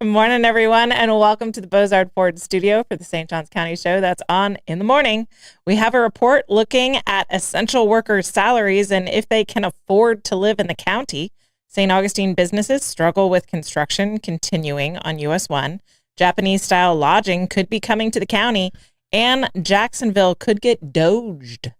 Good morning, everyone, and welcome to the Bozard Ford studio for the St. Johns County show that's on in the morning. We have a report looking at essential workers' salaries and if they can afford to live in the county. St. Augustine businesses struggle with construction continuing on US 1. Japanese-style lodging could be coming to the county, and Jacksonville could get doged.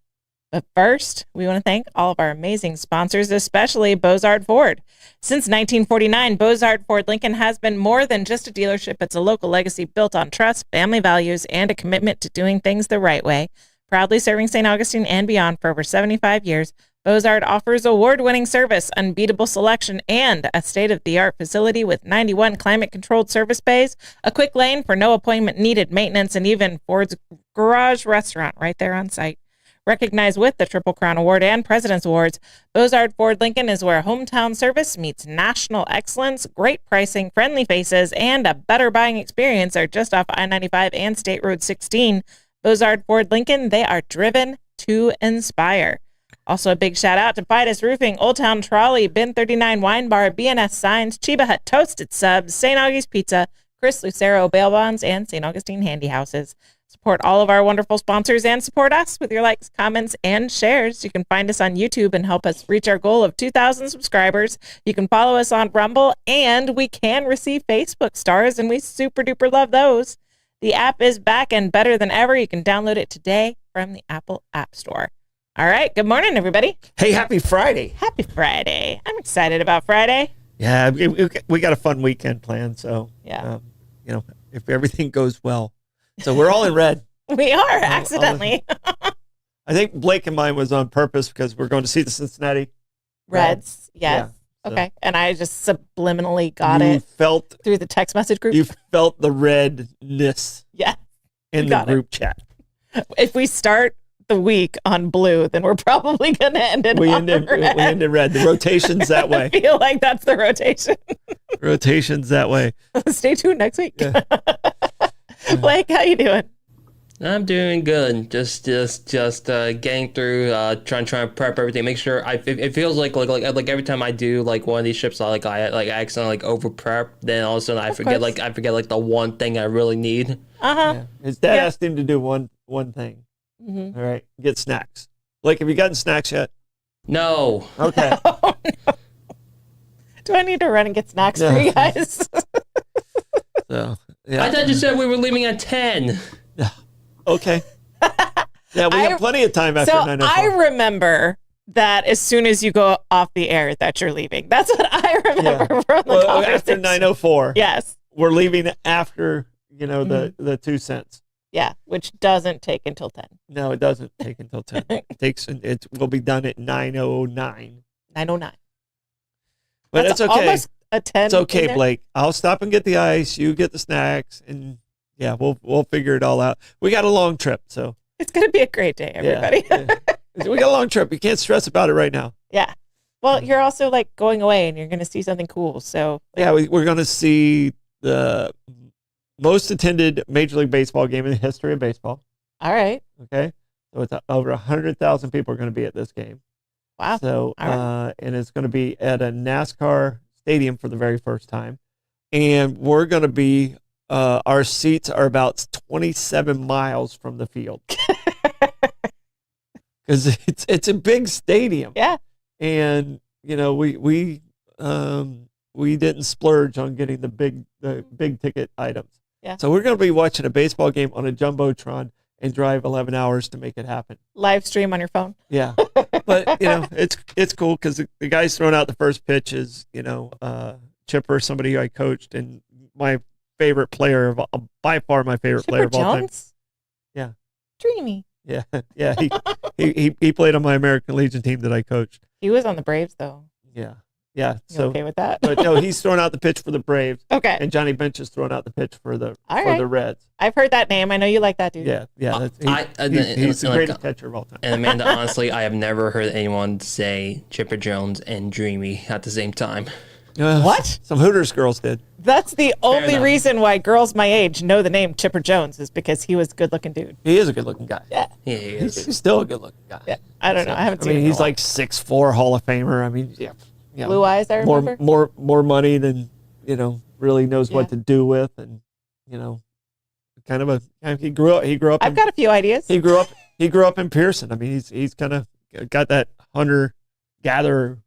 But first, we want to thank all of our amazing sponsors, especially Bozard Ford. Since 1949, Bozard Ford Lincoln has been more than just a dealership. It's a local legacy built on trust, family values, and a commitment to doing things the right way. Proudly serving St. Augustine and beyond for over 75 years, Bozard offers award-winning service, unbeatable selection, and a state-of-the-art facility with 91 climate-controlled service bays, a quick lane for no appointment needed maintenance, and even Ford's garage restaurant right there on site. Recognized with the Triple Crown Award and President's Awards, Bozard Ford Lincoln is where hometown service meets national excellence. Great pricing, friendly faces, and a better buying experience are just off I-95 and State Road 16. Bozard Ford Lincoln, they are driven to inspire. Also, a big shout out to Fidus Roofing, Old Town Trolley, Bin 39 Wine Bar, BNS Signs, Chiba Hut Toasted Subs, St. Augie's Pizza, Chris Lucero Bail Bonds, and St. Augustine Handy Houses. Support all of our wonderful sponsors and support us with your likes, comments, and shares. You can find us on YouTube and help us reach our goal of 2,000 subscribers. You can follow us on Rumble, and we can receive Facebook stars, and we super duper love those. The app is back and better than ever. You can download it today from the Apple App Store. All right. Good morning, everybody. Hey, happy Friday. Happy Friday. I'm excited about Friday. Yeah, we got a fun weekend planned. So, yeah, if everything goes well. So we're all in red. We are, accidentally. I think Blake and mine was on purpose because we're going to see the Cincinnati Reds. Yes. Yeah, okay. And I just subliminally got it through the text message group. You felt the redness in the group chat. If we start the week on blue, then we're probably going to end it on red. We end in red. The rotation's that way. I feel like that's the rotation. Rotation's that way. Stay tuned next week. Yeah. Blake, how you doing? I'm doing good. Just getting through, trying to prep everything. Make sure it feels like every time I do like one of these trips, I accidentally over prep. Then all of a sudden I forget the one thing I really need. Yeah. His dad asked him to do one thing. Mm-hmm. All right, get snacks. Blake, have you gotten snacks yet? No. Okay. Oh, no. Do I need to run and get snacks for you guys? So. Yeah. I thought you said we were leaving at 10. Yeah. Okay. Yeah, we have plenty of time after 9 o'clock. I remember that as soon as you go off the air that you're leaving. That's what I remember from the conversation. After 9:04. Yes. We're leaving after, the 2 cents. Yeah, which doesn't take until 10. No, it doesn't take until 10. It will be done at 9:09. 9:09. But that's it's okay. Almost a 10. It's okay, Blake. I'll stop and get the ice. You get the snacks, and yeah, we'll figure it all out. We got a long trip, so it's gonna be a great day, everybody. Yeah. We got a long trip. You can't stress about it right now. Yeah. Well, you're also like going away, and you're gonna see something cool. So yeah, we're gonna see the most attended Major League Baseball game in the history of baseball. All right. Okay. So it's over 100,000 people are going to be at this game. Wow. So and it's going to be at a NASCAR stadium for the very first time, and we're going to be our seats are about 27 miles from the field because it's a big stadium. Yeah. And we didn't splurge on getting the big ticket items. Yeah. So we're going to be watching a baseball game on a Jumbotron and drive 11 hours to make it happen. Live stream on your phone. Yeah. But, it's cool because the guy's throwing out the first pitch is, Chipper, somebody I coached, and my favorite player, by far my favorite player of all time. Yeah. Dreamy. Yeah. Yeah. He played on my American Legion team that I coached. He was on the Braves, though. Yeah. Yeah. You okay with that? But no, he's throwing out the pitch for the Braves. Okay. And Johnny Bench is throwing out the pitch for the Reds. I've heard that name. I know you like that dude. Yeah. Yeah. He's the greatest catcher of all time. And Amanda, honestly, I have never heard anyone say Chipper Jones and Dreamy at the same time. What? Some Hooters girls did. That's the only reason why girls my age know the name Chipper Jones is because he was a good-looking dude. He is a good-looking guy. Yeah. Yeah, he is. He's still a good-looking guy. Yeah. I don't know. I haven't seen him. He's like 6'4" Hall of Famer. I mean, yeah. Blue eyes, I remember. More money than really knows what to do with, and he grew up. I've got a few ideas. He grew up in Pearson. I mean, he's kind of got that hunter gatherer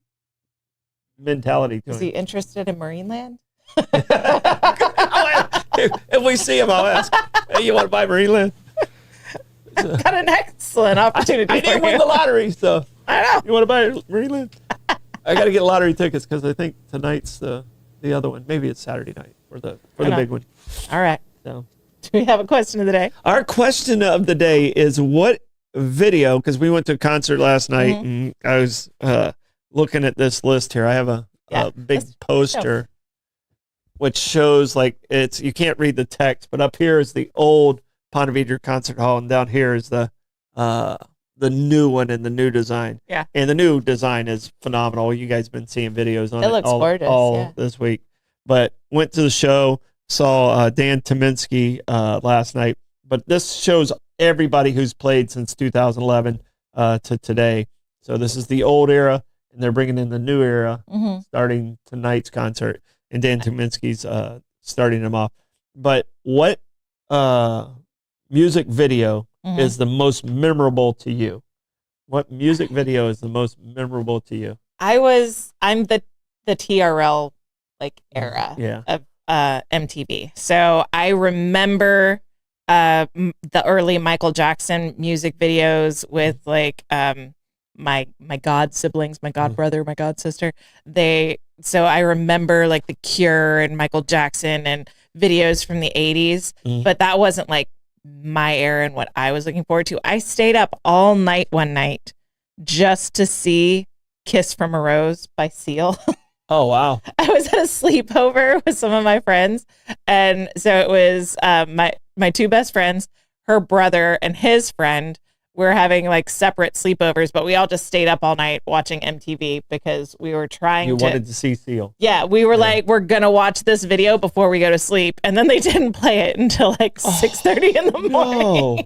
mentality to him. Is he interested in Marineland? If we see him, I'll ask, hey, you want to buy Marineland? I've got an excellent opportunity. I didn't win the lottery, so I know. You want to buy Marineland? I got to get lottery tickets because I think tonight's the other one. Maybe it's Saturday night for the big one. All right. So, do we have a question of the day? Our question of the day is what video? Because we went to a concert last night, and I was looking at this list here. I have a big poster, which shows you can't read the text, but up here is the old Ponte Vedra Concert Hall, and down here is the new one and the new design. Yeah. And the new design is phenomenal. You guys have been seeing videos on it. It looks gorgeous. All this week. But went to the show, saw Dan Tyminski last night. But this shows everybody who's played since 2011 to today. So this is the old era, and they're bringing in the new era starting tonight's concert. And Dan Tyminski's starting them off. But what music video is the most memorable to you? What music video is the most memorable to you? I'm the TRL era of MTV. So I remember the early Michael Jackson music videos with my god siblings, my god brother, my god sister. So I remember the Cure and Michael Jackson and videos from the 80s, but that wasn't my era and what I was looking forward to. I stayed up all night one night just to see Kiss from a Rose by Seal. Oh, wow. I was at a sleepover with some of my friends. And so it was my two best friends, her brother and his friend. We're having separate sleepovers, but we all just stayed up all night watching MTV because we were trying to... You wanted to see Seal. Yeah, we were we're going to watch this video before we go to sleep. And then they didn't play it until 6:30 in the morning.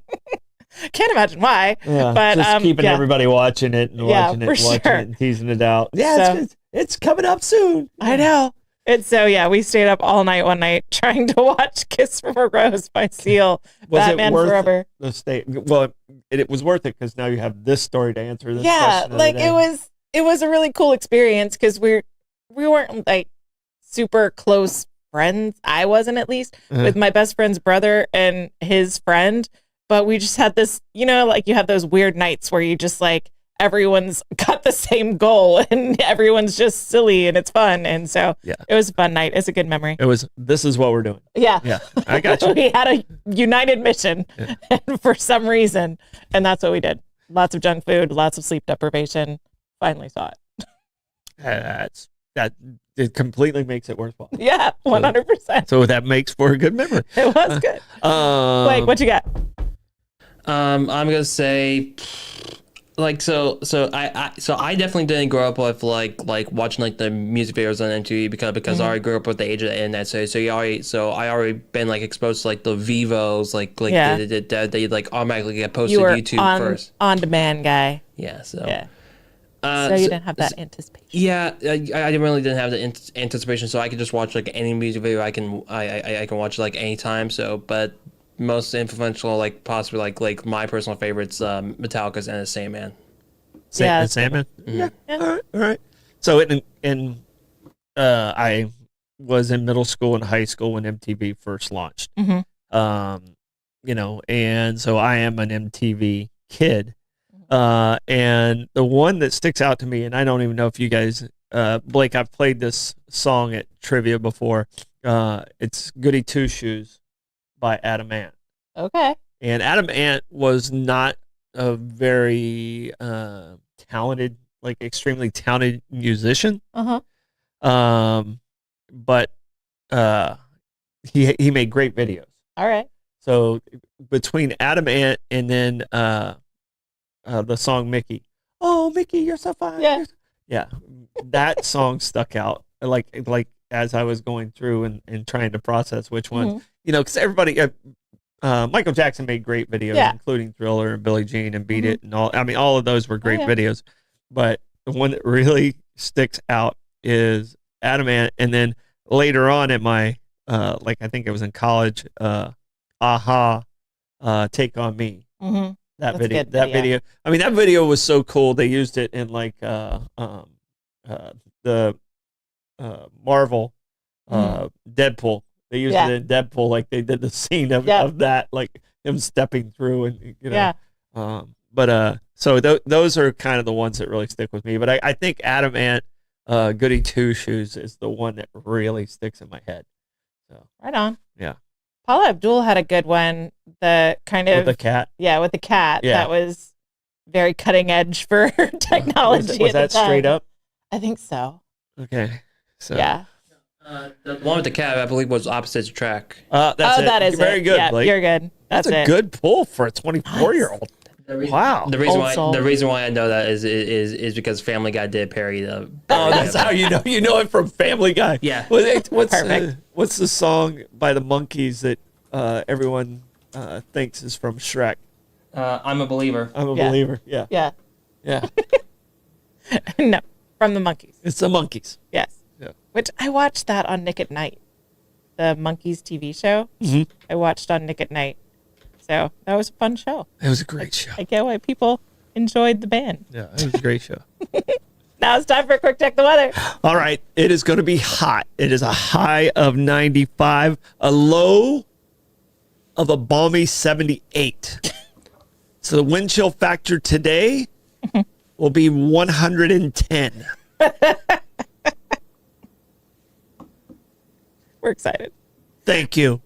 Can't imagine why. Yeah, but just keeping everybody watching it and watching it and teasing it out. Yeah, it's coming up soon. I know. And so, we stayed up all night one night trying to watch Kiss from a Rose by Seal. Batman Forever. Well, it was worth it because now you have this story to answer this question. Yeah, it was a really cool experience because we weren't super close friends. I wasn't, at least, with my best friend's brother and his friend. But we just had this, you have those weird nights where you just everyone's got the same goal and everyone's just silly and it's fun. And so it was a fun night. It's a good memory. This is what we're doing. Yeah. Yeah. I got you. We had a united mission for some reason. And that's what we did. Lots of junk food, lots of sleep deprivation. Finally saw it. It completely makes it worthwhile. Yeah, 100%. So that makes for a good memory. It was good. Blake, what you got? I'm gonna say, I definitely didn't grow up with watching the music videos on MTV because I already grew up with the age of the internet. So I already been exposed to the Vivos they automatically get posted to YouTube first. On demand guy. Yeah. So. Yeah. So you didn't have that anticipation. Yeah, I really didn't have the anticipation, so I could just watch any music video I can watch anytime. So, but most influential, possibly my personal favorites, Metallica's and the Sandman. Sandman. Yeah. All right. So I was in middle school and high school when MTV first launched. And so I am an MTV kid. And the one that sticks out to me, and I don't even know if you guys, Blake, I've played this song at trivia before. It's Goody Two Shoes by Adam Ant. Okay. And Adam Ant was not a very talented, extremely talented musician. But he made great videos. All right. So between Adam Ant and then the song Mickey. Oh, Mickey, you're so fine. Yeah. Yeah. That song stuck out as I was going through and trying to process which one, because everybody, Michael Jackson made great videos, including Thriller and Billie Jean and Beat It and all. I mean, all of those were great videos, but the one that really sticks out is Adam Ant. And then later on in my, like I think it was in college, Aha, Take On Me. Mm-hmm. That That's a video, good that video. video. I mean, that video was so cool. They used it in like the Marvel Deadpool. They used it in Deadpool, like they did the scene of that, like him stepping through, and so those are kind of the ones that really stick with me. But I think Adam Ant, Goody Two Shoes is the one that really sticks in my head. So right on. Yeah. Paula Abdul had a good one. The kind of with the cat. Yeah, with the cat. Yeah. That was very cutting edge for technology. Was that straight up? I think so. Okay. So yeah. The one with the cat, I believe, was opposite track. That is very good. Yeah, Blake. you're good. That's a good pull for a 24-year-old. Wow. The reason why I know that is because Family Guy did parody the. That's how you know. You know it from Family Guy. Yeah. What's the song by the Monkees that everyone thinks is from Shrek? I'm a Believer. I'm a Believer. Yeah. Yeah. Yeah. No, from the Monkees. It's the Monkees. Yes. Yeah. Which I watched that on Nick at Night, the Monkees TV show. Mm-hmm. I watched on Nick at Night. So that was a fun show. It was a great show. I get why people enjoyed the band. Yeah, it was a great show. Now it's time for a quick check the weather. All right. It is going to be hot. It is a high of 95, a low of a balmy 78. So the wind chill factor today will be 110. We're excited. Thank you.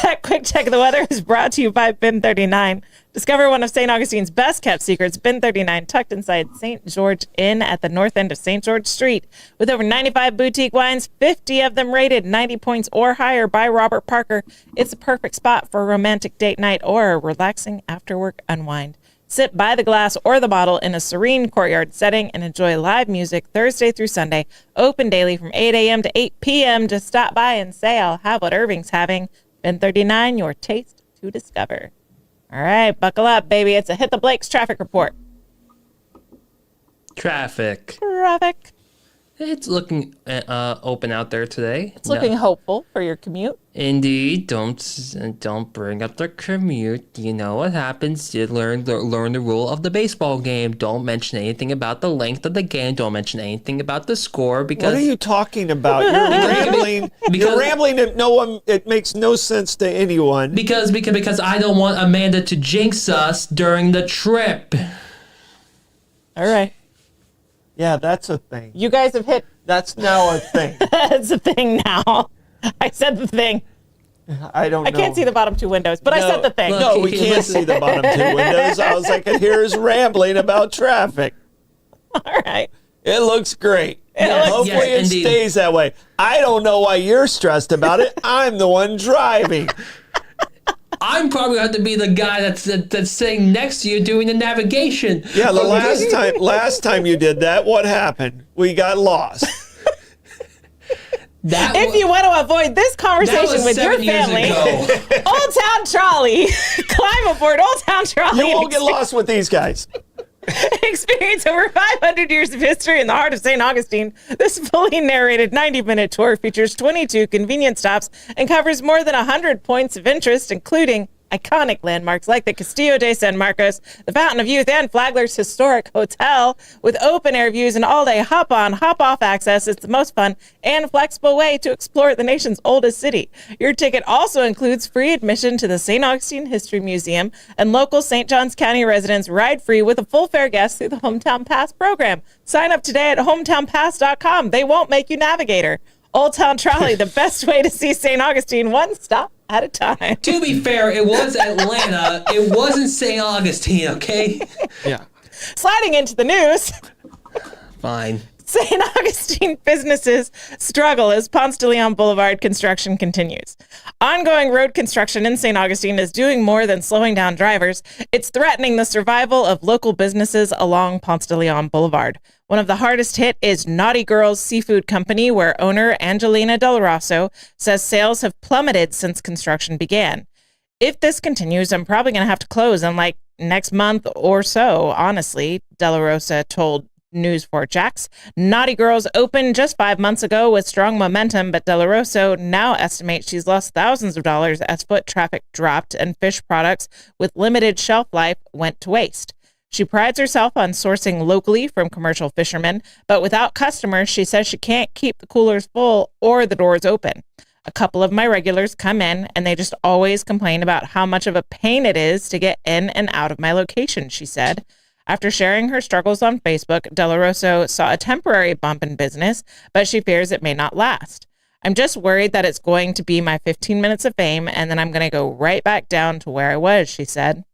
That quick check of the weather is brought to you by Bin 39. Discover one of St. Augustine's best kept secrets. Bin 39, tucked inside St. George Inn at the north end of St. George Street. With over 95 boutique wines, 50 of them rated 90 points or higher by Robert Parker, it's a perfect spot for a romantic date night or a relaxing after-work unwind. Sit by the glass or the bottle in a serene courtyard setting and enjoy live music Thursday through Sunday, open daily from 8 a.m. to 8 p.m. Just stop by and say, I'll have what Irving's having. Bin 39, your taste to discover. All right, buckle up, baby. It's a Hit the Blake's traffic report. Traffic. It's looking open out there today. It's looking hopeful for your commute. Indeed. Don't bring up the commute. You know what happens. You learn the rule of the baseball game. Don't mention anything about the length of the game. Don't mention anything about the score because. What are you talking about? You're rambling. You're rambling at no one. It makes no sense to anyone. Because I don't want Amanda to jinx us during the trip. All right. Yeah, that's a thing. You guys have hit. That's now a thing. It's a thing now. I said the thing. I don't know. I can't see the bottom two windows, but I said the thing. No, we can't see the bottom two windows. I was like, here's rambling about traffic. All right. It looks great. Yes, hopefully it stays that way. I don't know why you're stressed about it. I'm the one driving. I'm probably going to have to be the guy that's sitting next to you doing the navigation. Yeah, the last time you did that, what happened? We got lost. If you want to avoid this conversation with your family, Old Town Trolley. Climb aboard Old Town Trolley. You won't get lost with these guys. Experience over 500 years of history in the heart of St. Augustine. This fully narrated 90-minute tour features 22 convenient stops and covers more than 100 points of interest, including iconic landmarks like the Castillo de San Marcos, the Fountain of Youth, and Flagler's historic hotel. With open-air views and all-day hop-on, hop-off access, it's the most fun and flexible way to explore the nation's oldest city. Your ticket also includes free admission to the St. Augustine History Museum, and local St. Johns County residents ride free with a full fare guest through the Hometown Pass program. Sign up today at hometownpass.com. They won't make you navigator. Old Town Trolley, the best way to see St. Augustine, one stop at a time. To be fair, it was Atlanta. It wasn't St. Augustine, okay? Yeah. Sliding into the news. Fine. St. Augustine businesses struggle as Ponce de Leon Boulevard construction continues. Ongoing road construction in St. Augustine is doing more than slowing down drivers. It's threatening the survival of local businesses along Ponce de Leon Boulevard. One of the hardest hit is Naughty Girls Seafood Company, where owner Angelina Del Rosso says sales have plummeted since construction began. If this continues, I'm probably going to have to close in like next month or so, honestly, De La Rosa told News 4 Jax. Naughty Girls opened just 5 months ago with strong momentum, but Della Rosso now estimates she's lost thousands of dollars as foot traffic dropped and fish products with limited shelf life went to waste. She prides herself on sourcing locally from commercial fishermen, but without customers, she says she can't keep the coolers full or the doors open. A couple of my regulars come in and they just always complain about how much of a pain it is to get in and out of my location, she said. After sharing her struggles on Facebook, Della Rosso saw a temporary bump in business, but she fears it may not last. I'm just worried that it's going to be my 15 minutes of fame and then I'm going to go right back down to where I was, she said.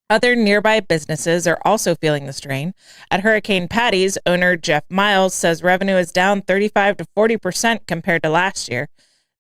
Other nearby businesses are also feeling the strain. At Hurricane Patty's, owner Jeff Miles says revenue is down 35 to 40% compared to last year.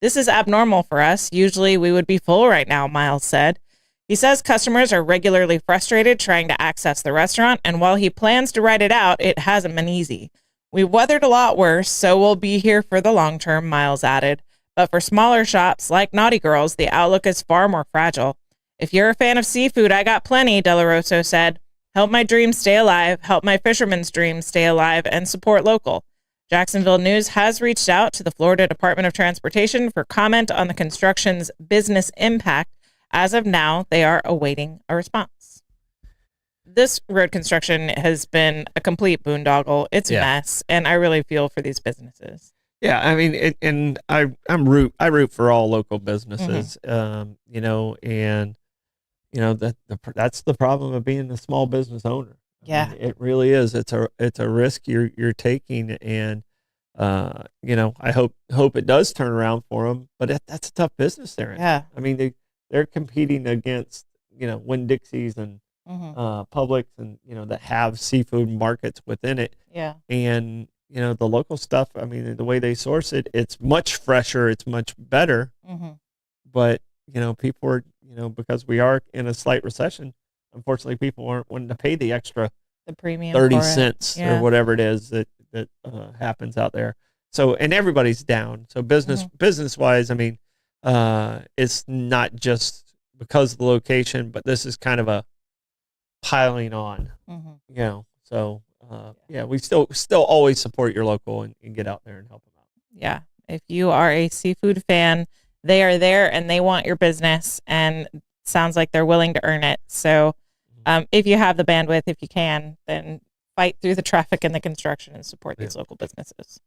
This is abnormal for us. Usually we would be full right now, Miles said. He says customers are regularly frustrated trying to access the restaurant, and while he plans to ride it out, it hasn't been easy. We've weathered a lot worse, so we'll be here for the long term, Miles added. But for smaller shops like Naughty Girls, the outlook is far more fragile. If you're a fan of seafood, I got plenty, Della Rosso said. Help my dreams stay alive, help my fishermen's dreams stay alive, and support local. Jacksonville News has reached out to the Florida Department of Transportation for comment on the construction's business impact. As of now, they are awaiting a response. This road construction has been a complete boondoggle. It's a mess, and I really feel for these businesses. Yeah, I mean, I root for all local businesses, you know, and you know that's the problem of being a small business owner. Yeah, I mean, it really is. It's a risk you're taking, and you know, I hope it does turn around for them. But that's a tough business they're in. Yeah, I mean they're competing against, you know, Winn-Dixie's and Publix, and you know, that have seafood markets within it. Yeah, and you know, the local stuff, I mean, the way they source it, it's much fresher, it's much better. But you know, people are, you know, because we are in a slight recession, unfortunately, people aren't wanting to pay the extra, the premium 30 cents or whatever it is that happens out there. So, and everybody's down. So business wise, I mean, it's not just because of the location, but this is kind of a piling on, you know. So, yeah, we still always support your local and get out there and help them out. Yeah, if you are a seafood fan, they are there and they want your business, and it sounds like they're willing to earn it. So if you have the bandwidth, if you can, then fight through the traffic and the construction and support these local businesses.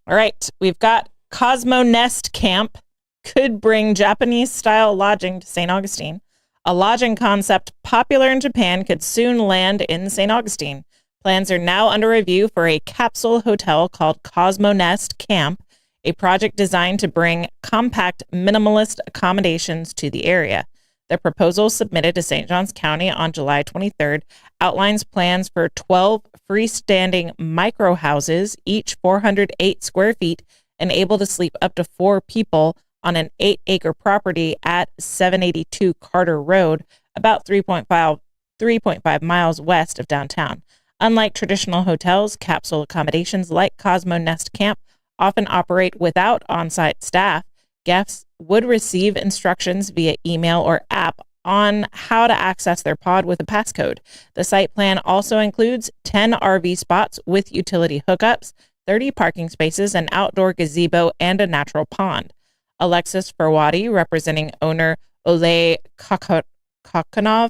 All right, we've got Cosmo Nest Camp could bring Japanese-style lodging to St. Augustine. A lodging concept popular in Japan could soon land in St. Augustine. Plans are now under review for a capsule hotel called Cosmo Nest Camp, a project designed to bring compact, minimalist accommodations to the area. The proposal submitted to St. Johns County on July 23rd outlines plans for 12 freestanding micro-houses, each 408 square feet, and able to sleep up to 4 people on an 8-acre property at 782 Carter Road, about 3.5 miles west of downtown. Unlike traditional hotels, capsule accommodations like Cosmo Nest Camp often operate without on-site staff. Guests would receive instructions via email or app on how to access their pod with a passcode. The site plan also includes 10 RV spots with utility hookups, 30 parking spaces, an outdoor gazebo, and a natural pond. Alexis Ferwadi, representing owner Ole Kokonov,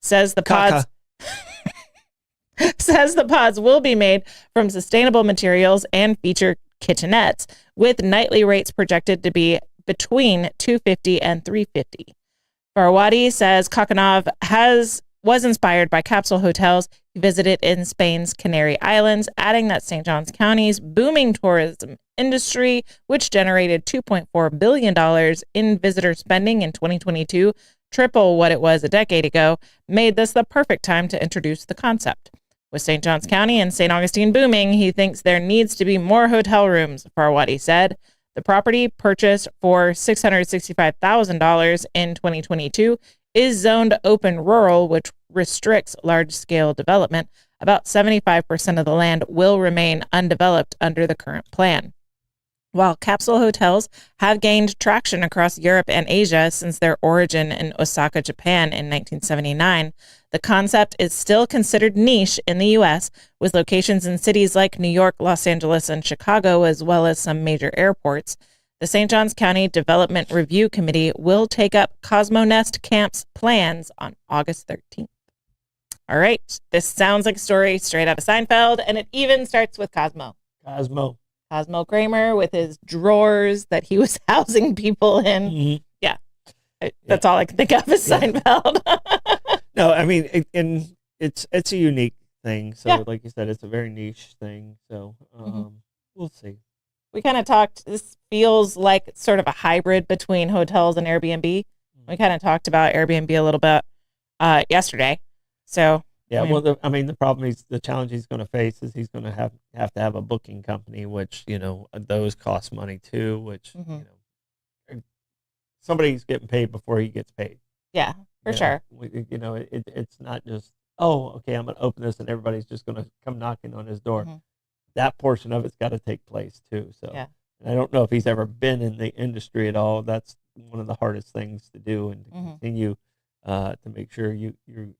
says the pods will be made from sustainable materials and feature kitchenettes, with nightly rates projected to be between $250 and $350. Farwadi says Kokonov was inspired by capsule hotels he visited in Spain's Canary Islands, adding that St. Johns County's booming tourism industry, which generated $2.4 billion in visitor spending in 2022, triple what it was a decade ago, made this the perfect time to introduce the concept. With St. Johns County and St. Augustine booming, he thinks there needs to be more hotel rooms, Farwadi said. The property, purchased for $665,000 in 2022, is zoned open rural, which restricts large-scale development. About 75% of the land will remain undeveloped under the current plan. While capsule hotels have gained traction across Europe and Asia since their origin in Osaka, Japan in 1979, the concept is still considered niche in the U.S., with locations in cities like New York, Los Angeles, and Chicago, as well as some major airports. The St. Johns County Development Review Committee will take up Cosmo Nest Camp's plans on August 13th. All right, this sounds like a story straight out of Seinfeld, and it even starts with Cosmo. Cosmo Kramer with his drawers that he was housing people in. Mm-hmm. Yeah. That's all I can think of is Seinfeld. No, I mean, it's a unique thing. So, Yeah. like you said, it's a very niche thing. So, we'll see. We kind of talked, this feels like sort of a hybrid between hotels and Airbnb. We kind of talked about Airbnb a little bit yesterday. So, yeah, the problem the challenge he's going to face is he's going to have to have a booking company, which, those cost money too, which, somebody's getting paid before he gets paid. Yeah, for sure. It's not just, okay, I'm going to open this and everybody's just going to come knocking on his door. Mm-hmm. That portion of it's got to take place too. So and I don't know if he's ever been in the industry at all. That's one of the hardest things to do, and to continue to make sure you're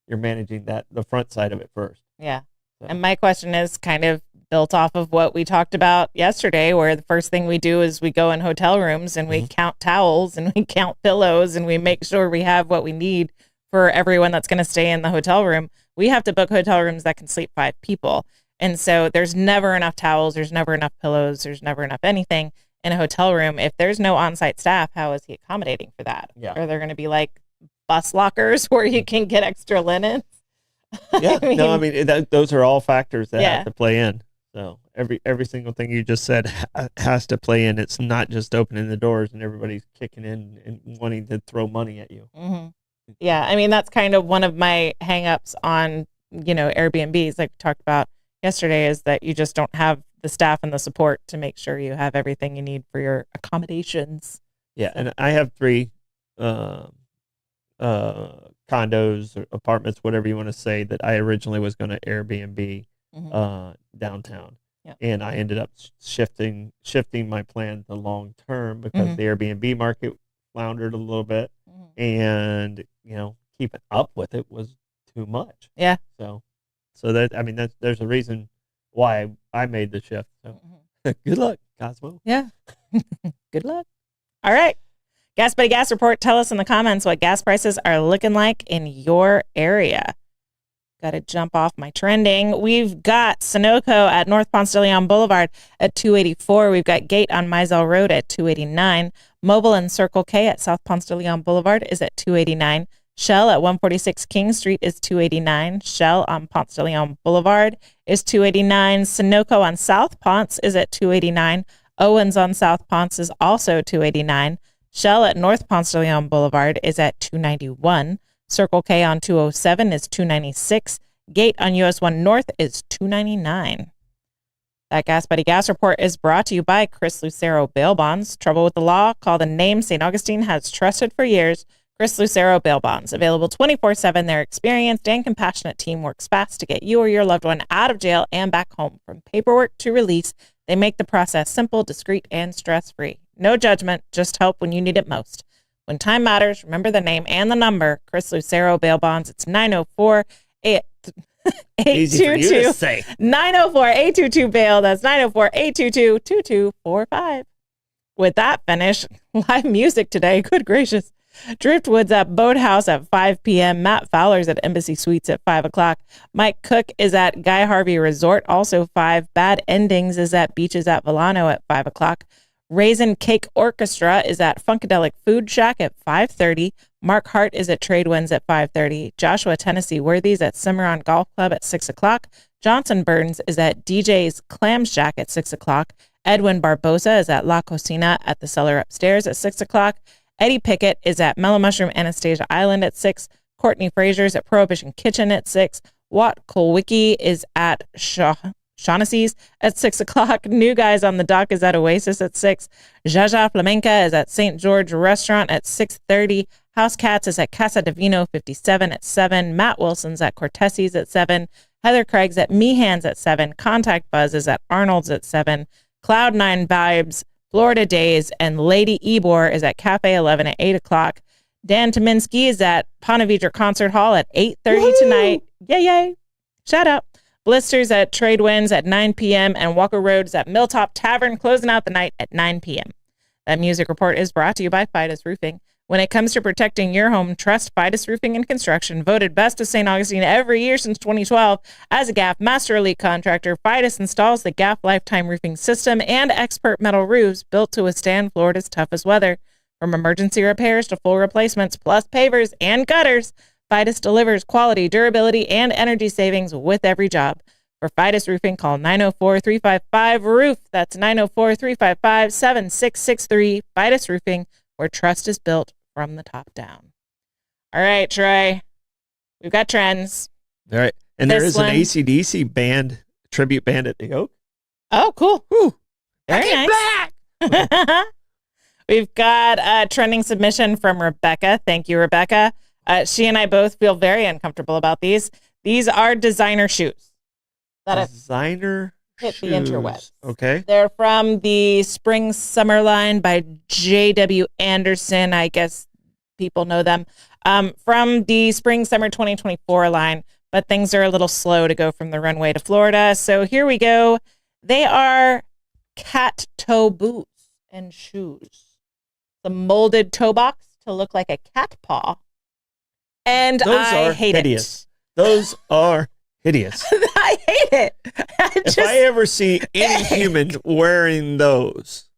managing the front side of it first. Yeah. So. And my question is kind of built off of what we talked about yesterday, where the first thing we do is we go in hotel rooms and we count towels and we count pillows and we make sure we have what we need for everyone that's going to stay in the hotel room. We have to book hotel rooms that can sleep 5 people. And so there's never enough towels. There's never enough pillows. There's never enough anything in a hotel room. If there's no on-site staff, how is he accommodating for that? Yeah. Are there going to be like bus lockers where you can get extra linens? Yeah. Those are all factors that have to play in. So every single thing you just said has to play in. It's not just opening the doors and everybody's kicking in and wanting to throw money at you. Mm-hmm. Yeah. That's kind of one of my hangups on, Airbnbs, like we talked about yesterday, is that you just don't have the staff and the support to make sure you have everything you need for your accommodations. Yeah. And I have 3 condos or apartments, whatever you want to say, that I originally was going to Airbnb downtown. Yeah. And I ended up shifting my plan to long term because the Airbnb market floundered a little bit, and keeping up with it was too much. Yeah. So there's a reason why I made the shift. So good luck, Cosmo. Yeah. Good luck. All right. Gas Buddy Gas Report. Tell us in the comments what gas prices are looking like in your area. Got to jump off my trending. We've got Sunoco at North Ponce de Leon Boulevard at $2.84. We've got Gate on Mizell Road at $2.89. Mobile and Circle K at South Ponce de Leon Boulevard is at $2.89. Shell at 146 King Street is $2.89. Shell on Ponce de Leon Boulevard is $2.89. Sunoco on South Ponce is at $2.89. Owens on South Ponce is also $2.89. Shell at North Ponce de Leon Boulevard is at $2.91. Circle K on 207 is $2.96. Gate on US 1 North is $2.99. That Gas Buddy Gas Report is brought to you by Chris Lucero Bail Bonds. Trouble with the law? Call the name St. Augustine has trusted for years. Chris Lucero Bail Bonds. Available 24/7. Their experienced and compassionate team works fast to get you or your loved one out of jail and back home. From paperwork to release, they make the process simple, discreet, and stress-free. No judgment, just help when you need it most. When time matters, remember the name and the number. Chris Lucero Bail Bonds. It's 904-822. 904-822-BAIL. That's 904-822-2245. With that finish, live music today. Good gracious. Driftwood's at Boathouse at 5 p.m. Matt Fowler's at Embassy Suites at 5 o'clock. Mike Cook is at Guy Harvey Resort, also 5. Bad Endings is at Beaches at Volano at 5 o'clock. Raisin Cake Orchestra is at Funkadelic Food Shack at 5:30. Mark Hart is at Tradewinds at 5:30. Joshua Tennessee Worthies at Cimarron Golf Club at 6 o'clock. Johnson Burns is at DJ's Clam Shack at 6 o'clock. Edwin Barbosa is at La Cocina at the Cellar Upstairs at 6 o'clock. Eddie Pickett is at Mellow Mushroom Anastasia Island at 6. Courtney Frazier's at Prohibition Kitchen at 6. Watt Kolwicki is at Shaughnessy's at 6 o'clock. New Guys on the Dock is at Oasis at 6. Jaja Flamenca is at St. George Restaurant at 6:30. House Cats is at Casa Divino 57 at 7. Matt Wilson's at Cortesi's at 7. Heather Craig's at Meehan's at 7. Contact Buzz is at Arnold's at 7. Cloud9 Vibes, Florida Days, and Lady Ebor is at Cafe 11 at 8 o'clock. Dan Tominski is at Ponte Vedra Concert Hall at 8:30 tonight. Yay. Shout out. Blisters at Trade Winds at 9 p.m. and Walker Road is at Milltop Tavern, closing out the night at 9 p.m. That music report is brought to you by Fidus Roofing. When it comes to protecting your home, trust Fidus Roofing and Construction. Voted best of St. Augustine every year since 2012. As a GAF Master Elite contractor, Fidus installs the GAF Lifetime Roofing System and expert metal roofs built to withstand Florida's toughest weather. From emergency repairs to full replacements, plus pavers and gutters, Fidus delivers quality, durability, and energy savings with every job. For Fidus Roofing, call 904-355-ROOF. That's 904-355-7663. Fidus Roofing, where trust is built from the top down. All right, Troy. We've got trends. All right. And there is an AC/DC band, tribute band at the Oak. Oh, cool. Woo. Very nice. Black. We've got a trending submission from Rebecca. Thank you, Rebecca. She and I both feel very uncomfortable about these. These are designer shoes. Designer hit shoes. The interwebs. Okay. They're from the Spring Summer line by J.W. Anderson. I guess people know them. From the Spring Summer 2024 line, but things are a little slow to go from the runway to Florida. So here we go. They are cat toe boots and shoes. The molded toe box to look like a cat paw. And I hate hideous. Those are hideous. I hate it. If I ever see any human wearing those,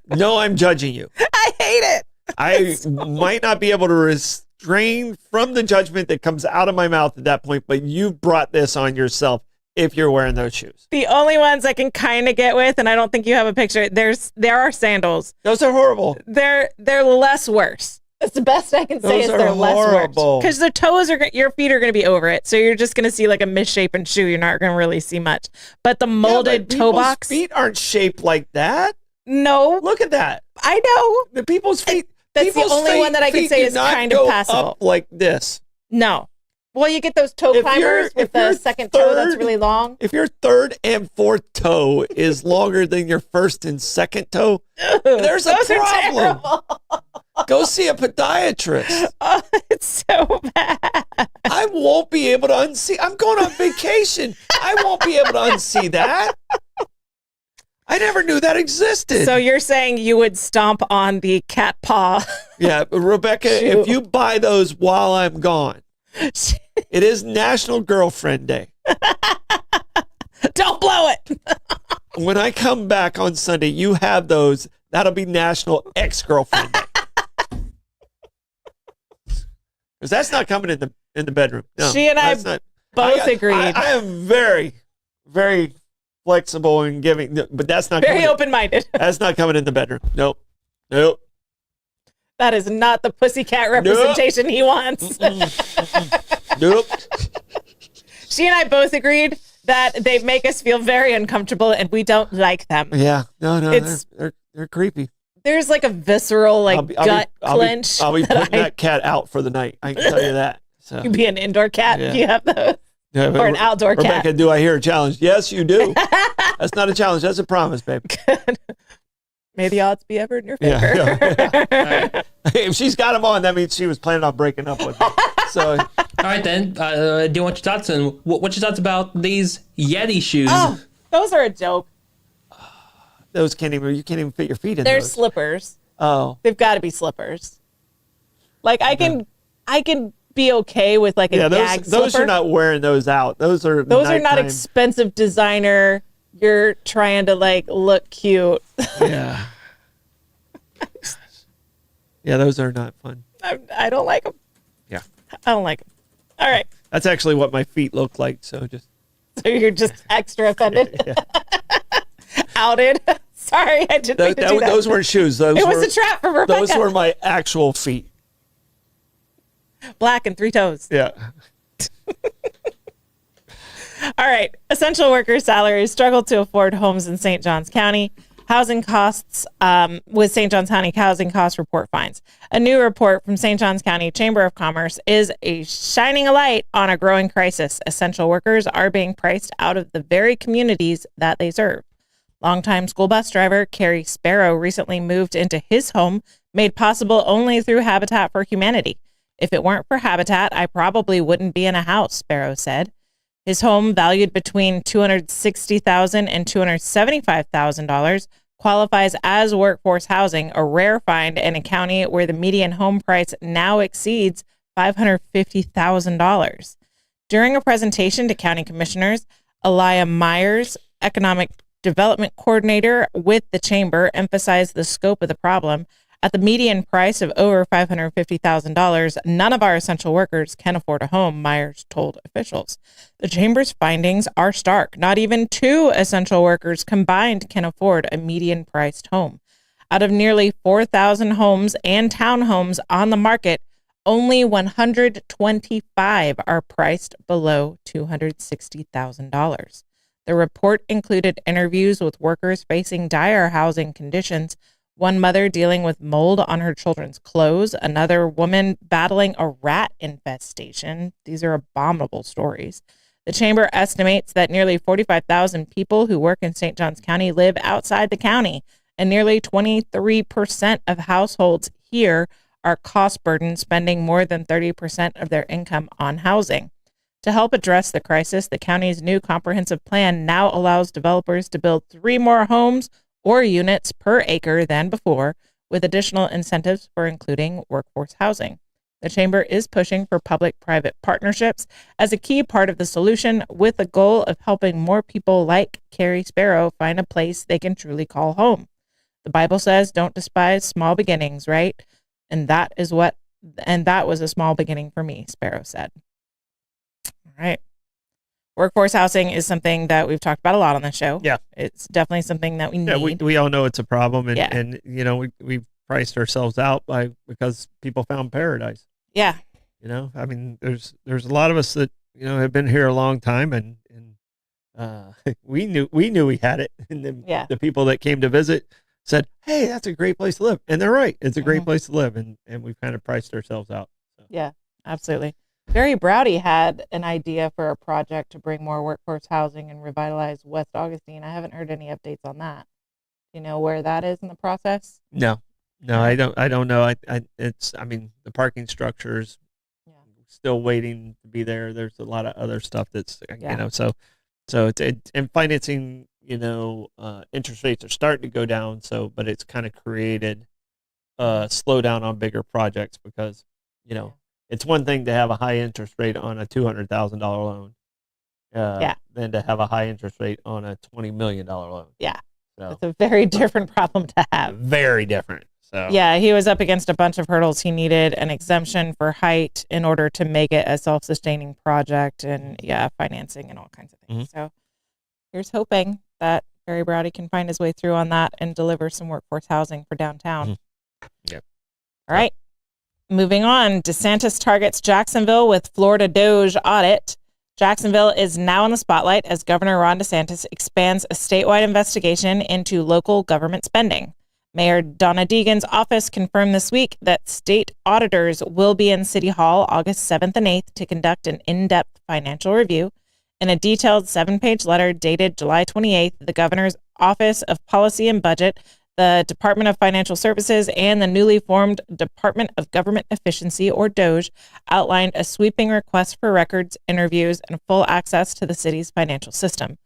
no, I'm judging you. I hate it. I might not be able to restrain from the judgment that comes out of my mouth at that point, but you brought this on yourself if you're wearing those shoes. The only ones I can kind of get with, and I don't think you have a picture, there are sandals. Those are horrible. They're less worse. That's the best I can say. Is they're less worse because the toes are your feet are going to be over it, so you're just going to see like a misshapen shoe. You're not going to really see much. But the molded toe box, feet aren't shaped like that. No, look at that. I know the people's feet. That's the only one that I can say is kind of passable. Up like this. No. Well, you get those toe climbers with the second toe that's really long. If your third and fourth toe is longer than your first and second toe, there's a problem. Go see a podiatrist. Oh, it's so bad. I won't be able to unsee. I'm going on vacation. I won't be able to unsee that. I never knew that existed. So you're saying you would stomp on the cat paw? Yeah, Rebecca, if you buy those while I'm gone, it is National Girlfriend Day. Don't blow it. When I come back on Sunday, you have those. That'll be National Ex-Girlfriend Day. Because that's not coming in the bedroom. No, she and I both agreed. I am very, very flexible in giving, but that's not very open-minded. That's not coming in the bedroom. Nope. That is not the pussycat representation he wants. Nope. She and I both agreed that they make us feel very uncomfortable, and we don't like them. Yeah, no, they're creepy. There's like a visceral, gut clench. I'll be putting that cat out for the night. I can tell you that. So. You'd be an indoor cat if you have those. Yeah, or an outdoor cat. Rebecca, do I hear a challenge? Yes, you do. That's not a challenge. That's a promise, babe. Good. May the odds be ever in your favor. Yeah. If she's got them on, that means she was planning on breaking up with me. So, all right, then. Do you want your thoughts on what's your thoughts about these Yeti shoes? Oh, those are a joke. Those you can't even fit your feet in. They're those. Slippers. Oh, they've got to be slippers. Like I can be okay with like a gag slipper. Those are not wearing those out. Those are not expensive designer. You're trying to like look cute. Yeah. Yeah, those are not fun. I don't like them. Yeah. I don't like them. All right. That's actually what my feet look like. So you're just extra offended. Yeah. Outed. Sorry, I didn't mean to do that. Those weren't shoes. It was a trap for Rebecca. Those were my actual feet. Black and 3 toes. Yeah. All right. Essential workers' salaries struggle to afford homes in St. Johns County. Housing costs with St. Johns County Housing Cost Report finds. A new report from St. Johns County Chamber of Commerce is shining a light on a growing crisis. Essential workers are being priced out of the very communities that they serve. Longtime school bus driver Carrie Sparrow recently moved into his home, made possible only through Habitat for Humanity. If it weren't for Habitat, I probably wouldn't be in a house, Sparrow said. His home, valued between $260,000 and $275,000, qualifies as workforce housing, a rare find in a county where the median home price now exceeds $550,000. During a presentation to county commissioners, Elia Myers, economic development coordinator with the chamber, emphasized the scope of the problem. At the median price of over $550,000, none of our essential workers can afford a home, Myers told officials. The chamber's findings are stark. Not even 2 essential workers combined can afford a median-priced home. Out of nearly 4,000 homes and townhomes on the market, only 125 are priced below $260,000. The report included interviews with workers facing dire housing conditions, one mother dealing with mold on her children's clothes, another woman battling a rat infestation. These are abominable stories. The chamber estimates that nearly 45,000 people who work in St. Johns County live outside the county, and nearly 23% of households here are cost burdened, spending more than 30% of their income on housing. To help address the crisis, the county's new comprehensive plan now allows developers to build 3 more homes or units per acre than before, with additional incentives for including workforce housing. The chamber is pushing for public-private partnerships as a key part of the solution, with the goal of helping more people like Carrie Sparrow find a place they can truly call home. The Bible says, don't despise small beginnings, right? And that was a small beginning for me, Sparrow said. All right. Workforce housing is something that we've talked about a lot on the show. Yeah. It's definitely something that we need. Yeah, we all know it's a problem, and, Yeah. and you know, we've priced ourselves out because people found paradise. Yeah. You know, I mean, there's a lot of us that, you know, have been here a long time, and we knew we had it, and then the people that came to visit said, "Hey, that's a great place to live," and they're right. It's a great place to live, and we've kind of priced ourselves out. So. Yeah, absolutely. Barry Browdy had an idea for a project to bring more workforce housing and revitalize West Augustine. I haven't heard any updates on that. Do you know where that is in the process? No, I don't know. I mean, the parking structures still waiting to be there. There's a lot of other stuff that's, you know, so it's and financing, you know, interest rates are starting to go down. So, but it's kind of created a slowdown on bigger projects because, you know, it's one thing to have a high interest rate on a $200,000 loan, than to have a high interest rate on a $20 million loan. Yeah, so it's a very different problem to have. Very different. So yeah, he was up against a bunch of hurdles. He needed an exemption for height in order to make it a self-sustaining project, and financing and all kinds of things. So here's hoping that Barry Browdy can find his way through on that and deliver some workforce housing for downtown. Yep. All right. Moving on, DeSantis targets Jacksonville with Florida Doge audit. Jacksonville is now in the spotlight as Governor Ron DeSantis expands a statewide investigation into local government spending. Mayor Donna Deegan's office confirmed this week that state auditors will be in City Hall August 7th and 8th to conduct an in-depth financial review. In a detailed 7-page letter dated July 28th, the Governor's Office of Policy and Budget, the Department of Financial Services, and the newly formed Department of Government Efficiency, or DOGE, outlined a sweeping request for records, interviews, and full access to the city's financial system.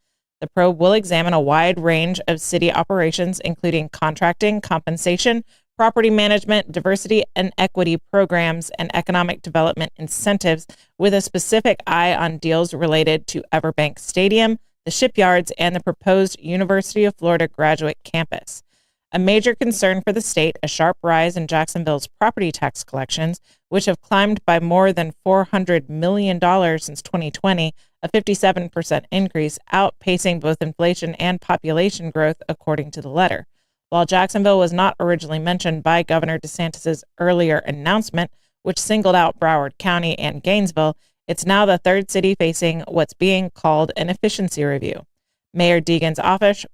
The probe will examine a wide range of city operations, including contracting, compensation, property management, diversity and equity programs, and economic development incentives, with a specific eye on deals related to Everbank Stadium, the shipyards, and the proposed University of Florida graduate campus. A major concern for the state, a sharp rise in Jacksonville's property tax collections, which have climbed by more than $400 million since 2020, a 57% increase, outpacing both inflation and population growth, according to the letter. While Jacksonville was not originally mentioned by Governor DeSantis' earlier announcement, which singled out Broward County and Gainesville, it's now the third city facing what's being called an efficiency review. Mayor Deegan's office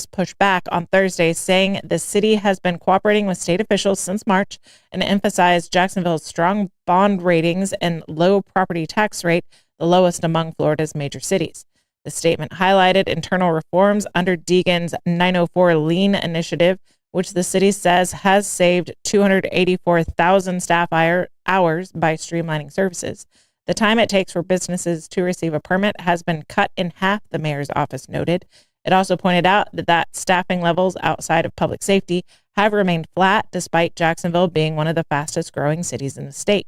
pushed back on Thursday, saying the city has been cooperating with state officials since March and emphasized Jacksonville's strong bond ratings and low property tax rate, the lowest among Florida's major cities. The statement highlighted internal reforms under Deegan's 904 Lean initiative, which the city says has saved 284,000 staff hours by streamlining services. The time it takes for businesses to receive a permit has been cut in half, the mayor's office noted. It also pointed out that staffing levels outside of public safety have remained flat, despite Jacksonville being one of the fastest growing cities in the state.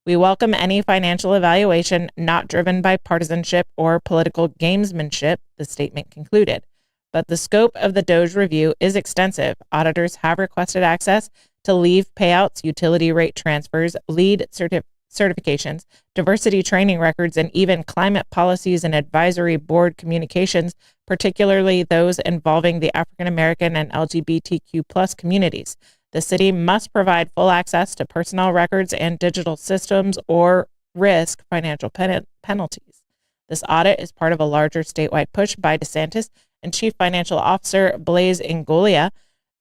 We welcome any financial evaluation not driven by partisanship or political gamesmanship, the statement concluded. But the scope of the DOJ review is extensive. Auditors have requested access to leave payouts, utility rate transfers, lead certifications, diversity training records, and even climate policies and advisory board communications, particularly those involving the African American and LGBTQ plus communities. The city must provide full access to personnel records and digital systems or risk financial penalties. This audit is part of a larger statewide push by DeSantis and Chief Financial Officer Blaise Ingoglia,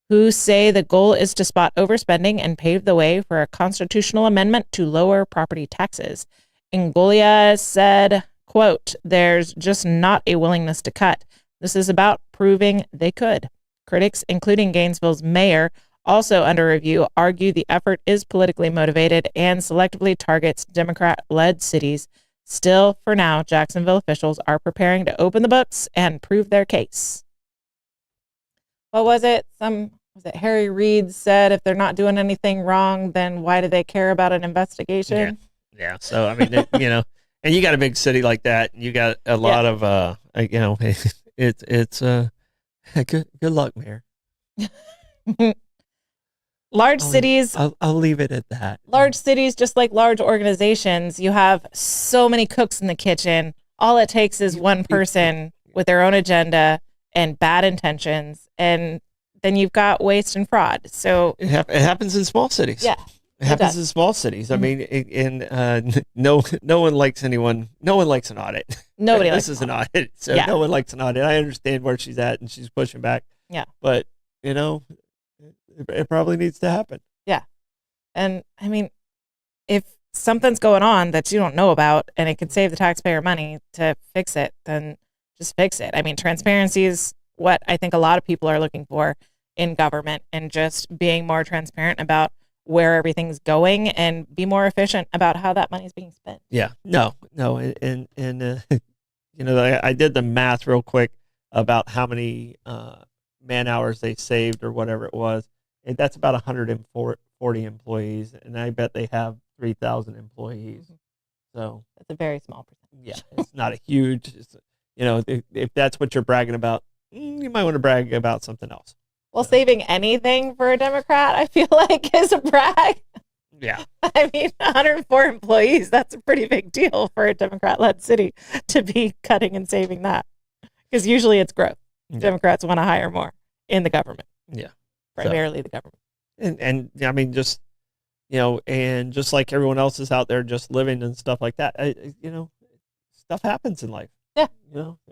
who say the goal is to spot overspending and pave the way for a constitutional amendment to lower property taxes. Ingoglia said, quote, "There's just not a willingness to cut. This is about proving they could." Critics, including Gainesville's mayor, also under review, argue the effort is politically motivated and selectively targets Democrat-led cities. Still, for now, Jacksonville officials are preparing to open the books and prove their case. What was it? Harry Reid said if they're not doing anything wrong, then why do they care about an investigation? Yeah. So, I mean, and you got a big city like that, and you got a lot of, it's good luck, Mayor. Large cities. I'll leave it at that. Large cities, just like large organizations, you have so many cooks in the kitchen. All it takes is one person with their own agenda and bad intentions, and then you've got waste and fraud. So it happens in small cities. Yeah, it happens in small cities. Mm-hmm. I mean, no one likes anyone. No one likes an audit. Nobody likes this is an audit. So no one likes an audit. I understand where she's at, and she's pushing back. Yeah, but it probably needs to happen. Yeah. And I mean, if something's going on that you don't know about and it could save the taxpayer money to fix it, then just fix it. I mean, transparency is what I think a lot of people are looking for in government, and just being more transparent about where everything's going and be more efficient about how that money is being spent. Yeah. No. And I did the math real quick about how many man hours they saved or whatever it was. And that's about 140 employees, and I bet they have 3,000 employees. Mm-hmm. So that's a very small percentage. Yeah, it's not a huge. If that's what you're bragging about, you might want to brag about something else. Well, saving anything for a Democrat, I feel like, is a brag. Yeah. I mean, 104 employees, that's a pretty big deal for a Democrat-led city to be cutting and saving that. Because usually it's growth. Yeah. Democrats want to hire more in the government. Yeah. Primarily the government. And I mean, just, and just like everyone else is out there just living and stuff like that, stuff happens in life. Yeah.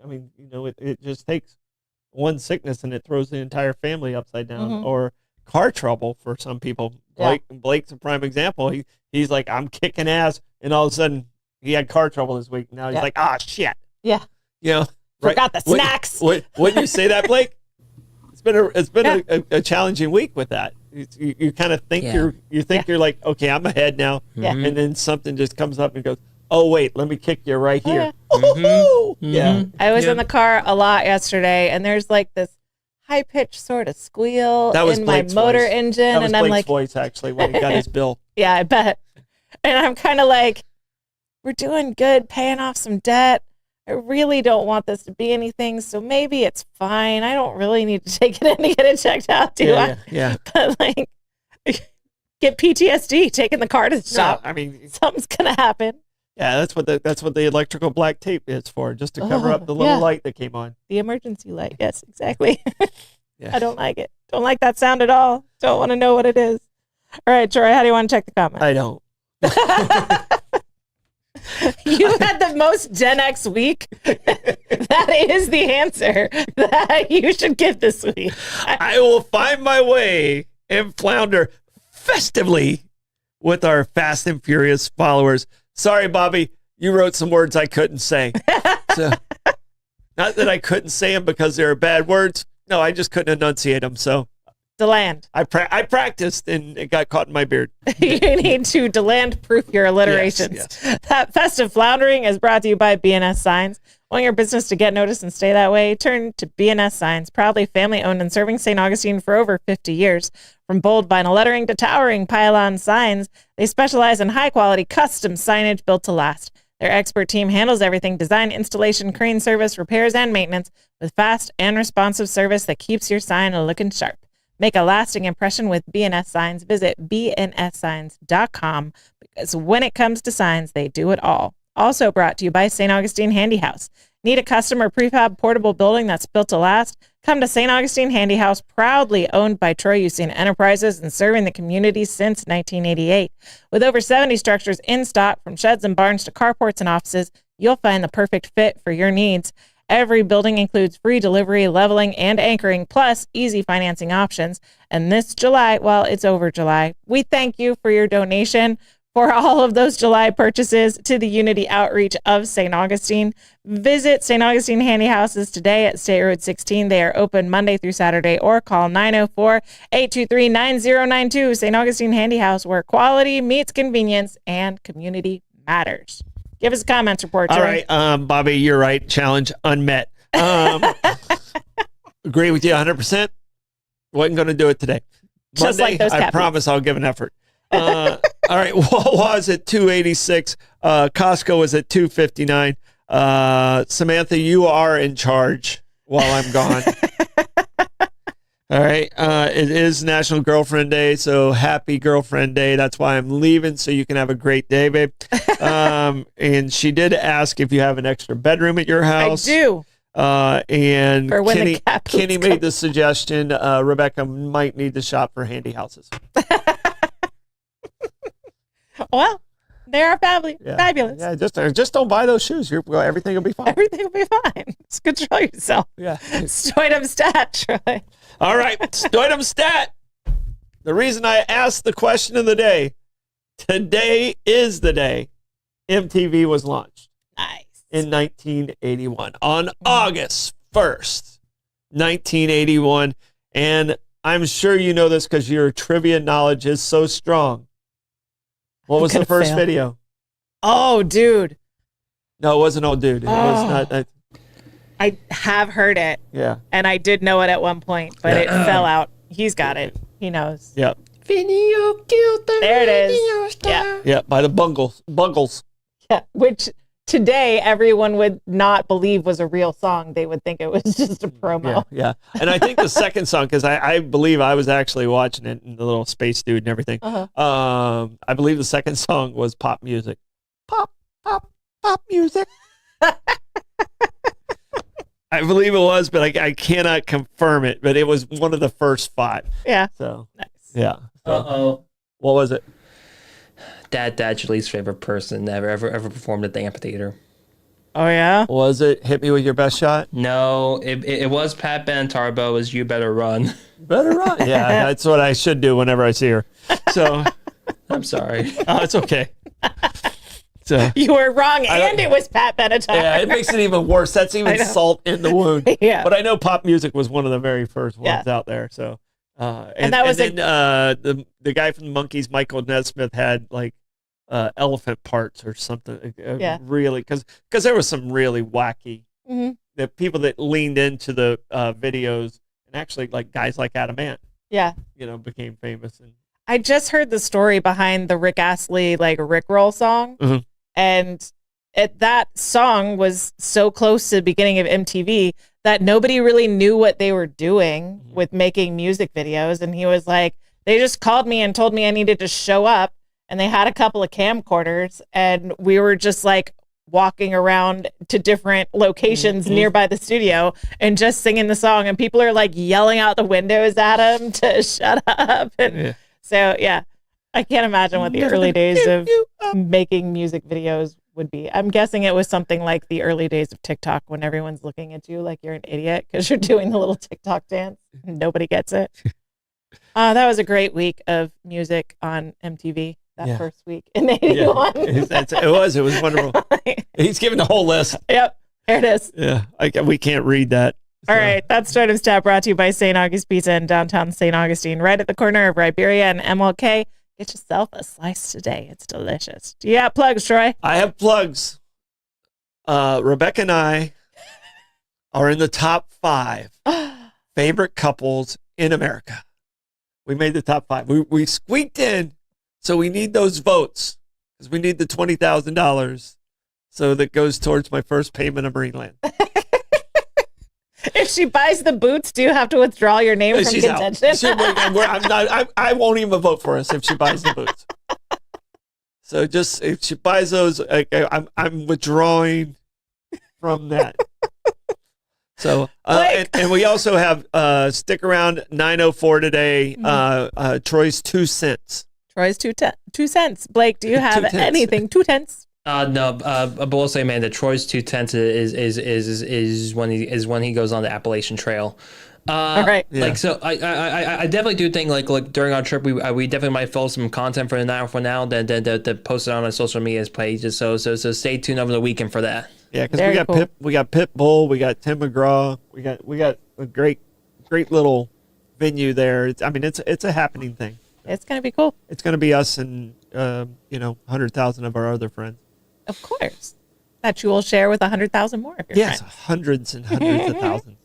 I mean, it just takes one sickness and it throws the entire family upside down. Mm-hmm. Or car trouble for some people. Blake's a prime example. He's like, I'm kicking ass, and all of a sudden he had car trouble this week. Now he's like, shit. Yeah. Forgot the snacks. Wouldn't you say that, Blake? It's been a challenging week with that. You kind of think you're like, okay, I'm ahead now. Yeah. And then something just comes up and goes, oh wait, let me kick you right here. Mm-hmm. Yeah. Mm-hmm. I was in the car a lot yesterday, and there's like this high pitched sort of squeal in Blake's my motor voice. engine, that was and I'm Blake's like, voice actually when he got his bill. Yeah, I bet. And I'm kind of like, we're doing good, paying off some debt. I really don't want this to be anything, so maybe it's fine. I don't really need to take it in to get it checked out, do I? Yeah. But like, get PTSD taking the car to the shop. I mean, something's gonna happen. Yeah, that's what the electrical black tape is for, just to cover up the little light that came on. The emergency light. Yes, exactly. Yeah. I don't like it. Don't like that sound at all. Don't want to know what it is. All right, Troy, how do you want to check the comment? I don't. You had the most Gen X week. That is the answer that you should give this week. I will find my way and flounder festively with our Fast and Furious followers. Sorry, Bobby, you wrote some words I couldn't say. So Not that I couldn't say them because they were bad words. No, I just couldn't enunciate them. So DeLand. I practiced and it got caught in my beard. You need to DeLand proof your alliterations. Yes. That festive floundering is brought to you by BNS Signs. Want your business to get noticed and stay that way? Turn to BNS Signs, proudly family-owned and serving St. Augustine for over 50 years. From bold vinyl lettering to towering pylon signs, they specialize in high-quality custom signage built to last. Their expert team handles everything: design, installation, crane service, repairs, and maintenance with fast and responsive service that keeps your sign looking sharp. Make a lasting impression with BNS Signs. Visit bnssigns.com because when it comes to signs, they do it all. Also brought to you by St. Augustine Handy House. Need a custom or prefab portable building that's built to last? Come to St. Augustine Handy House, proudly owned by Troy Usian Enterprises and serving the community since 1988. With over 70 structures in stock, from sheds and barns to carports and offices, you'll find the perfect fit for your needs. Every building includes free delivery, leveling, and anchoring, plus easy financing options. And this July, well, it's over July, we thank you for your donation for all of those July purchases to the Unity Outreach of St. Augustine. Visit St. Augustine Handy Houses today at State Road 16. They are open Monday through Saturday, or call 904-823-9092. St. Augustine Handy House, where quality meets convenience and community matters. Give us a comments report, Troy. All right, Bobby, you're right. Challenge unmet. Agree with you 100%. Wasn't going to do it today. Just Monday, like those I cappies. promise I'll give an effort. All right, Wawa's at $2.86. Costco is at $2.59. Samantha, you are in charge while I'm gone. All right. It is National Girlfriend Day, so happy Girlfriend Day. That's why I'm leaving, so you can have a great day, babe. And she did ask if you have an extra bedroom at your house. I do. And For when the Kenny, cat Kenny poops made the suggestion, Rebecca might need to shop for handy houses. Well, they are fabulous. Yeah, just don't buy those shoes. Everything will be fine. Everything will be fine. Just control yourself. Yeah. Stoidum stat, Troy. All right, Stoidum stat. The reason I asked the question of the day, today is the day MTV was launched. Nice. In 1981, on August 1st, 1981. And I'm sure you know this because your trivia knowledge is so strong. What was the first video? Oh, dude. No, it wasn't old dude. It was not. I have heard it. Yeah. And I did know it at one point, but it fell out. He's got it. He knows. Yeah. Video killed the There it is. radio star. Yeah. Yeah, by the Bungles. Yeah. Which today everyone would not believe was a real song. They would think it was just a promo. Yeah. And I think the second song, because I believe I was actually watching it, and the little space dude and everything. Uh-huh. I believe the second song was pop music. Pop music. I believe it was, but I cannot confirm it. But it was one of the first 5. Yeah. So Nice. yeah. Uh-oh. What was it? Dad's least favorite person ever performed at the amphitheater. Oh, yeah? Was it Hit Me With Your Best Shot? No, it was Pat Benatarbo. It was You Better Run. Better run. Yeah, that's what I should do whenever I see her. So, I'm sorry. oh, it's okay. So, You were wrong, and it was Pat Benatar. yeah, it makes it even worse. That's even salt in the wound. Yeah. But I know pop music was one of the very first ones Yeah. out there. So, And that was then the guy from the Monkees, Michael Nesmith, had like elephant parts or something. Yeah. Really, because there was some really wacky Mhm. the people that leaned into the videos, and actually like guys like Adam Ant, Yeah. became famous. And I just heard the story behind the Rick Astley, like, Rickroll song. Mhm. And that song was so close to the beginning of MTV that nobody really knew what they were doing with making music videos. And he was like, they just called me and told me I needed to show up. And they had a couple of camcorders, and we were just like walking around to different locations nearby the studio and just singing the song. And people are like yelling out the windows at him to shut up. And so, yeah, I can't imagine what the early days of making music videos would be. I'm guessing it was something like the early days of TikTok, when everyone's looking at you like you're an idiot because you're doing the little TikTok dance. Nobody gets it. That was a great week of music on MTV. That first week in 81. It was wonderful. He's giving the whole list. Yep. There it is. Yeah, we can't read that. All right, that's Stardom Stat brought to you by St. August Pizza in downtown St. Augustine, right at the corner of Riberia and MLK. Get yourself a slice today. It's delicious. Do you have plugs, Troy? I have plugs. Rebecca and I are in the top 5 favorite couples in America. We made the top 5. We squeaked in, so we need those votes because we need the $20,000 so that goes towards my first payment of Marineland. If she buys the boots, do you have to withdraw your name from contention? I won't even vote for us if she buys the boots. So just if she buys those, I'm withdrawing from that. So and we also have stick around 9:04 today. Troy's 2 cents. Troy's 2 cents. Blake, do you have anything 2 cents? No, but we'll say, man, that Troy's 2 cents is when he goes on the Appalachian Trail. All right. Yeah. Like, so I definitely do think like during our trip we definitely might film some content for now that post it on our social media pages. So stay tuned over the weekend for that. Yeah, because we got Pitbull, we got Tim McGraw, we got a great little venue there. It's a happening thing. It's gonna be cool. It's gonna be us and 100,000 of our other friends. Of course, that you will share with 100,000 more of your friends. Yes, hundreds and hundreds of thousands.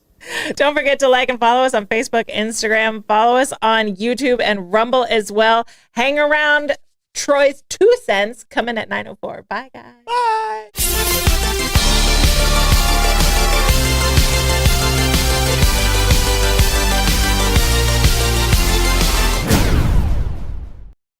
Don't forget to like and follow us on Facebook, Instagram. Follow us on YouTube and Rumble as well. Hang around. Troy's 2 cents coming at 9:04. Bye, guys. Bye.